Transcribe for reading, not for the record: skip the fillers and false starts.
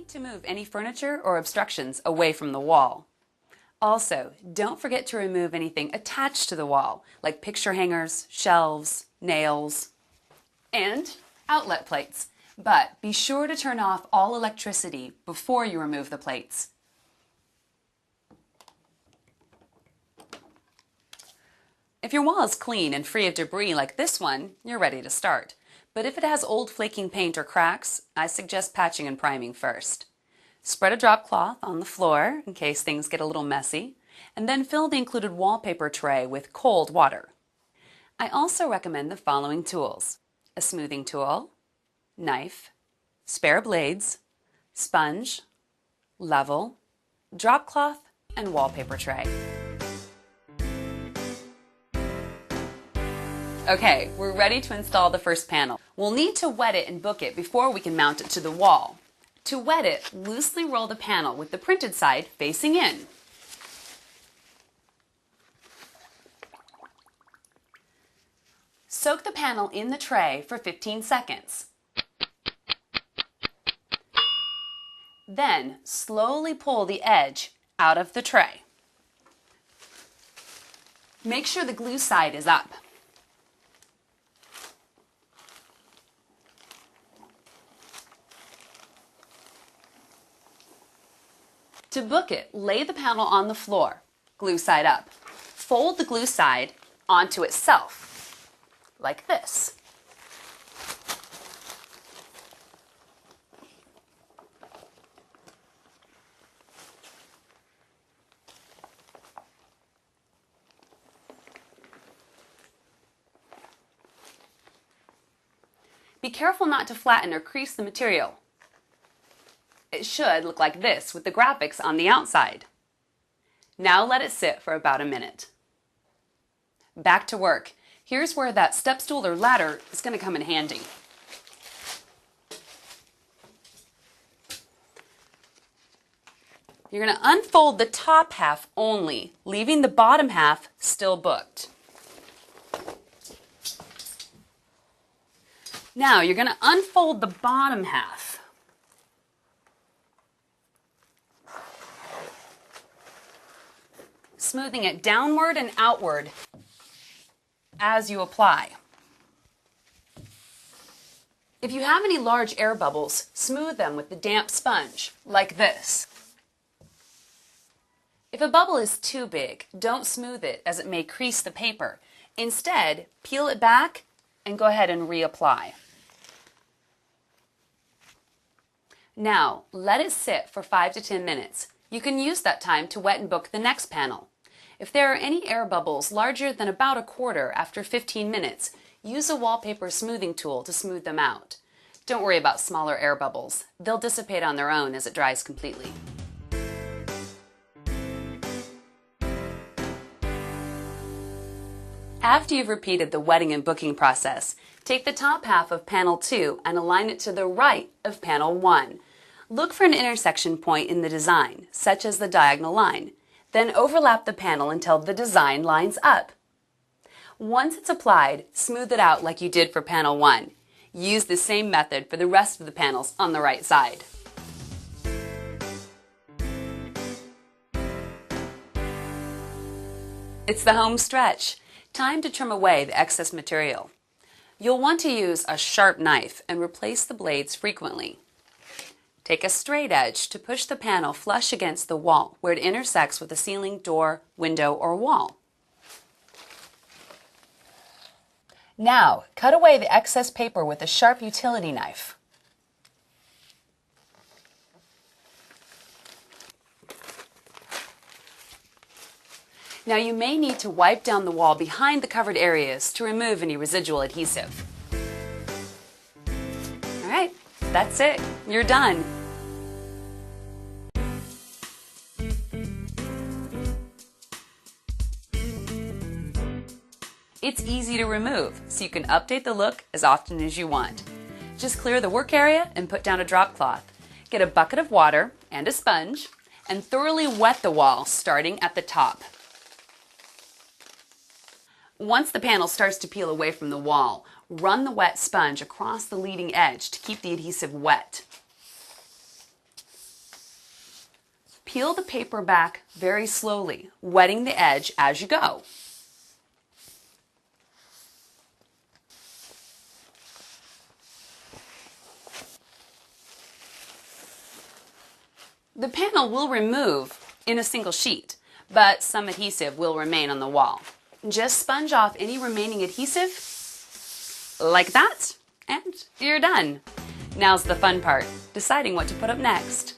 need to move any furniture or obstructions away from the wall. Also, don't forget to remove anything attached to the wall, like picture hangers, shelves, nails, and outlet plates. But be sure to turn off all electricity before you remove the plates. If your wall is clean and free of debris like this one, you're ready to start. But if it has old flaking paint or cracks, I suggest patching and priming first. Spread a drop cloth on the floor in case things get a little messy, and then fill the included wallpaper tray with cold water. I also recommend the following tools: a smoothing tool, knife, spare blades, sponge, level, drop cloth, and wallpaper tray. Okay, we're ready to install the first panel. We'll need to wet it and book it before we can mount it to the wall. To wet it, loosely roll the panel with the printed side facing in. Soak the panel in the tray for 15 seconds. Then slowly pull the edge out of the tray. Make sure the glue side is up. To book it, lay the panel on the floor, glue side up. Fold the glue side onto itself, like this. Be careful not to flatten or crease the material. It should look like this with the graphics on the outside. Now let it sit for about a minute. Back to work. Here's where that step stool or ladder is going to come in handy. You're going to unfold the top half only, leaving the bottom half still booked. Now you're going to unfold the bottom half. Smoothing it downward and outward as you apply. If you have any large air bubbles, smooth them with the damp sponge, like this. If a bubble is too big, don't smooth it as it may crease the paper. Instead, peel it back and go ahead and reapply. Now, let it sit for 5 to 10 minutes. You can use that time to wet and book the next panel. If there are any air bubbles larger than about a quarter after 15 minutes, use a wallpaper smoothing tool to smooth them out. Don't worry about smaller air bubbles. They'll dissipate on their own as it dries completely. After you've repeated the wetting and booking process, take the top half of panel 2 and align it to the right of panel 1. Look for an intersection point in the design, such as the diagonal line. Then overlap the panel until the design lines up. Once it's applied, smooth it out like you did for panel 1. Use the same method for the rest of the panels on the right side. It's the home stretch. Time to trim away the excess material. You'll want to use a sharp knife and replace the blades frequently. Take a straight edge to push the panel flush against the wall where it intersects with a ceiling, door, window, or wall. Now, cut away the excess paper with a sharp utility knife. Now you may need to wipe down the wall behind the covered areas to remove any residual adhesive. All right, that's it. You're done. It's easy to remove, so you can update the look as often as you want. Just clear the work area and put down a drop cloth. Get a bucket of water and a sponge and thoroughly wet the wall starting at the top. Once the panel starts to peel away from the wall, run the wet sponge across the leading edge to keep the adhesive wet. Peel the paper back very slowly, wetting the edge as you go. The panel will remove in a single sheet, but some adhesive will remain on the wall. Just sponge off any remaining adhesive, like that, and you're done. Now's the fun part, deciding what to put up next.